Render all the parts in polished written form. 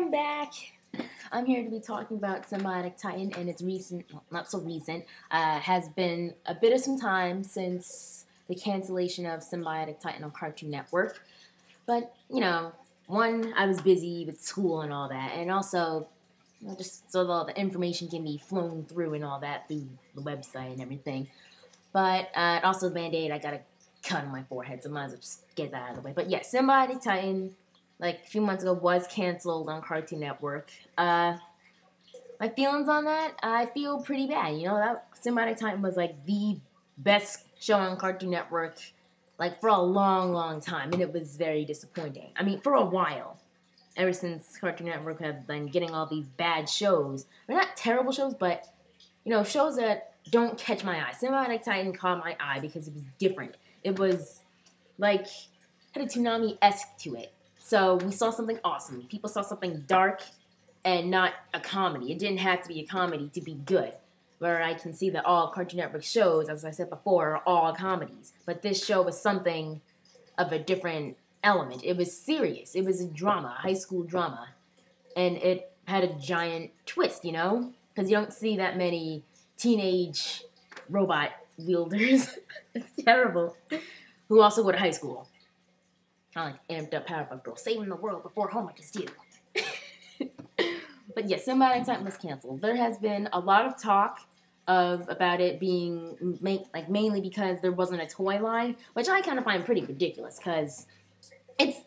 I'm back. I'm here to be talking about Sym-Bionic Titan, and it's recent, well, not so recent, has been a bit of some time since the cancellation of Sym-Bionic Titan on Cartoon Network. But, you know, one, I was busy with school and all that, and also, just so all the information can be flown through and all that through the website and everything. But also the Band-Aid, I got a cut on my forehead, so I might as well just get that out of the way. But yeah, Sym-Bionic Titan, like a few months ago, was canceled on Cartoon Network. My feelings on that, I feel pretty bad. You know, that Sym-Bionic Titan was like the best show on Cartoon Network, like for a long, long time, and it was very disappointing. I mean, for a while, ever since Cartoon Network have been getting all these bad shows. They're not terrible shows, but you know, shows that don't catch my eye. Sym-Bionic Titan caught my eye because it was different. It was like had a Toonami-esque to it. So we saw something awesome. People saw something dark and not a comedy. It didn't have to be a comedy to be good. Where I can see that all Cartoon Network shows, as I said before, are all comedies. But this show was something of a different element. It was serious. It was a drama, a high school drama. And it had a giant twist, you know? Because you don't see that many teenage robot wielders. It's terrible. Who also go to high school. Kind of like amped up Powerpuff Girls, saving the world before homework is due. But yes, Sym-Bionic Titan was canceled. There has been a lot of talk about it being mainly because there wasn't a toy line, which I kind of find pretty ridiculous because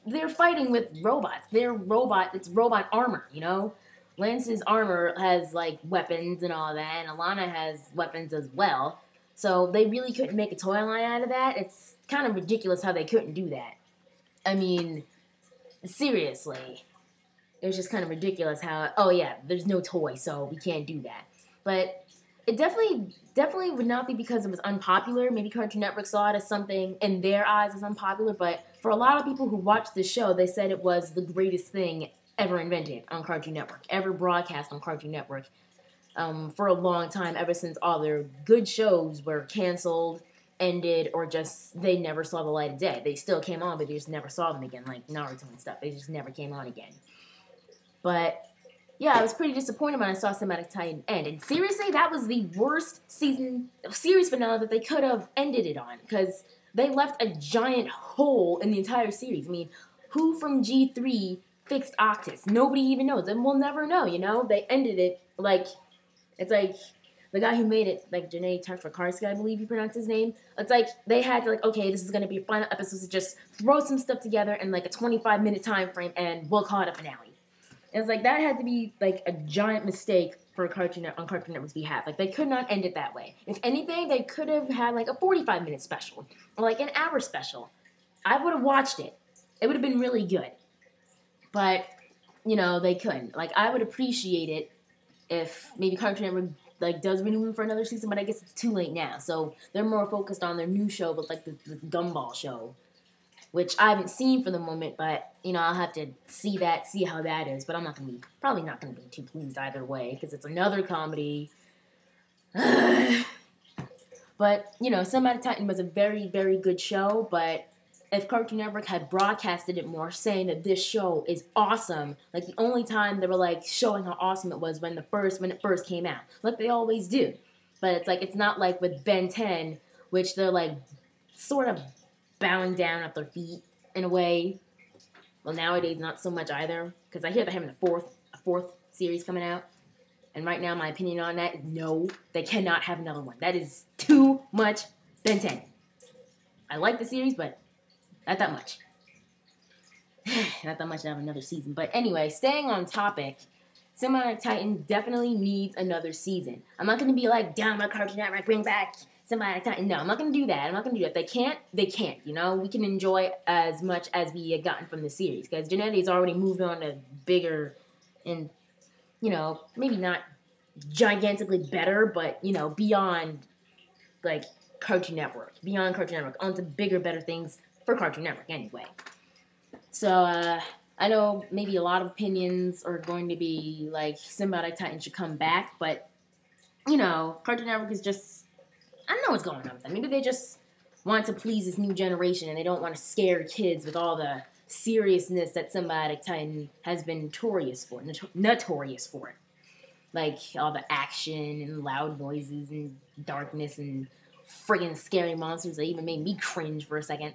they're fighting with robots. It's robot armor, you know? Lance's armor has like weapons and all that, and Alana has weapons as well. So they really couldn't make a toy line out of that. It's kind of ridiculous how they couldn't do that. I mean, seriously. It was just kind of ridiculous how, oh yeah, there's no toy, so we can't do that. But it definitely would not be because it was unpopular. Maybe Cartoon Network saw it as something in their eyes as unpopular, but for a lot of people who watched the show, they said it was the greatest thing ever invented on Cartoon Network, ever broadcast on Cartoon Network. For a long time, ever since all their good shows were canceled, ended, or just they never saw the light of day. They still came on, but they just never saw them again, like Naruto and stuff. They just never came on again. But yeah, I was pretty disappointed when I saw Sym-Bionic Titan end. And seriously, that was the worst series finale that they could have ended it on, because they left a giant hole in the entire series. I mean, who from G3 fixed Octus? Nobody even knows, and we'll never know, you know? They ended it like, it's like the guy who made it, like Janae Tartakovsky, I believe you pronounce his name. It's like they had to, like, okay, this is going to be a final episode, so just throw some stuff together in like a 25-minute time frame, and we'll call it a finale. And it's like that had to be like a giant mistake for Cartoon Network's behalf. Like they could not end it that way. If anything, they could have had like a 45-minute special or like an hour special. I would have watched it. It would have been really good. But you know, they couldn't. Like I would appreciate it if maybe Cartoon Network like does renew for another season, but I guess it's too late now. So they're more focused on their new show with like the Gumball show, which I haven't seen for the moment, but you know, I'll have to see how that is. But I'm probably not gonna be too pleased either way, because it's another comedy. But you know, Sym-Bionic Titan was a very, very good show. But if Cartoon Network had broadcasted it more, saying that this show is awesome, like the only time they were like showing how awesome it was when it first came out, like they always do. But it's like it's not like with Ben 10, which they're like sort of bowing down at their feet in a way. Well, nowadays not so much either, because I hear they're having a fourth series coming out, and right now my opinion on that is no, they cannot have another one. That is too much Ben 10. I like the series, but not that much. Not that much to have another season. But anyway, staying on topic, Sym-Bionic Titan definitely needs another season. I'm not going to be like, down my Cartoon Network, bring back Sym-Bionic Titan. No, I'm not going to do that. They can't, you know? We can enjoy as much as we have gotten from the series. Because Genetti's already moved on to bigger and, you know, maybe not gigantically better, but, you know, beyond, like, Cartoon Network. Beyond Cartoon Network. Onto bigger, better things for Cartoon Network, anyway. So, I know maybe a lot of opinions are going to be, like, Sym-Bionic Titan should come back, but, you know, Cartoon Network is just, I don't know what's going on with them. Maybe they just want to please this new generation and they don't want to scare kids with all the seriousness that Sym-Bionic Titan has been notorious for. Like all the action and loud noises and darkness and friggin' scary monsters that even made me cringe for a second.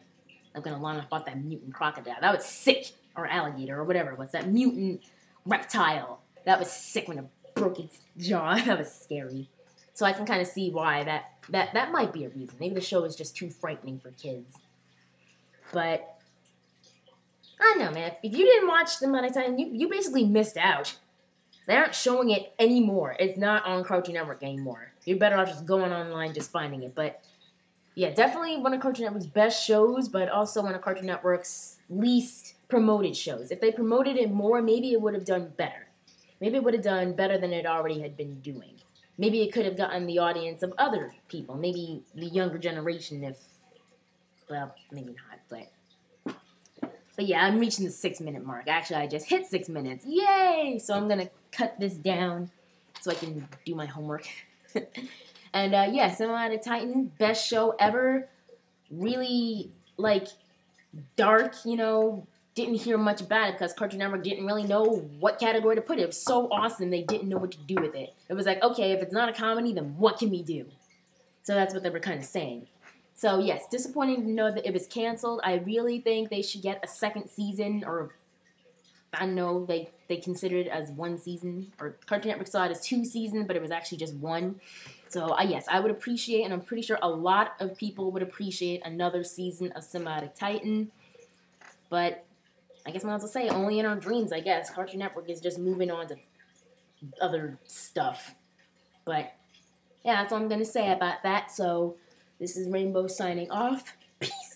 I'm gonna line up about that mutant crocodile. That was sick. Or alligator or whatever it was. That mutant reptile. That was sick when it broke its jaw. That was scary. So I can kind of see why that might be a reason. Maybe the show is just too frightening for kids. But I don't know, man. If you didn't watch Sym-Bionic Titan, you basically missed out. They aren't showing it anymore. It's not on Cartoon Network anymore. You're better off just going online, just finding it. But yeah, definitely one of Cartoon Network's best shows, but also one of Cartoon Network's least promoted shows. If they promoted it more, maybe it would have done better. Maybe it would have done better than it already had been doing. Maybe it could have gotten the audience of other people. Maybe the younger generation well, maybe not, but yeah, I'm reaching the 6-minute mark. Actually, I just hit 6 minutes. Yay! So I'm going to cut this down so I can do my homework. And yeah, Sym-Bionic Titan, best show ever. Really, like, dark, didn't hear much about it because Cartoon Network didn't really know what category to put it. It was so awesome, they didn't know what to do with it. It was like, okay, if it's not a comedy, then what can we do? So that's what they were kind of saying. So, yes, disappointing to know that it was canceled. I really think they should get a second season, or I don't know, they considered it as one season, or Cartoon Network saw it as 2 seasons, but it was actually just 1. So, yes, I would appreciate, and I'm pretty sure a lot of people would appreciate another season of Sym-Bionic Titan. But I guess I might as well say, only in our dreams, I guess. Cartoon Network is just moving on to other stuff. But, yeah, that's all I'm going to say about that. So, this is Rainbow signing off. Peace!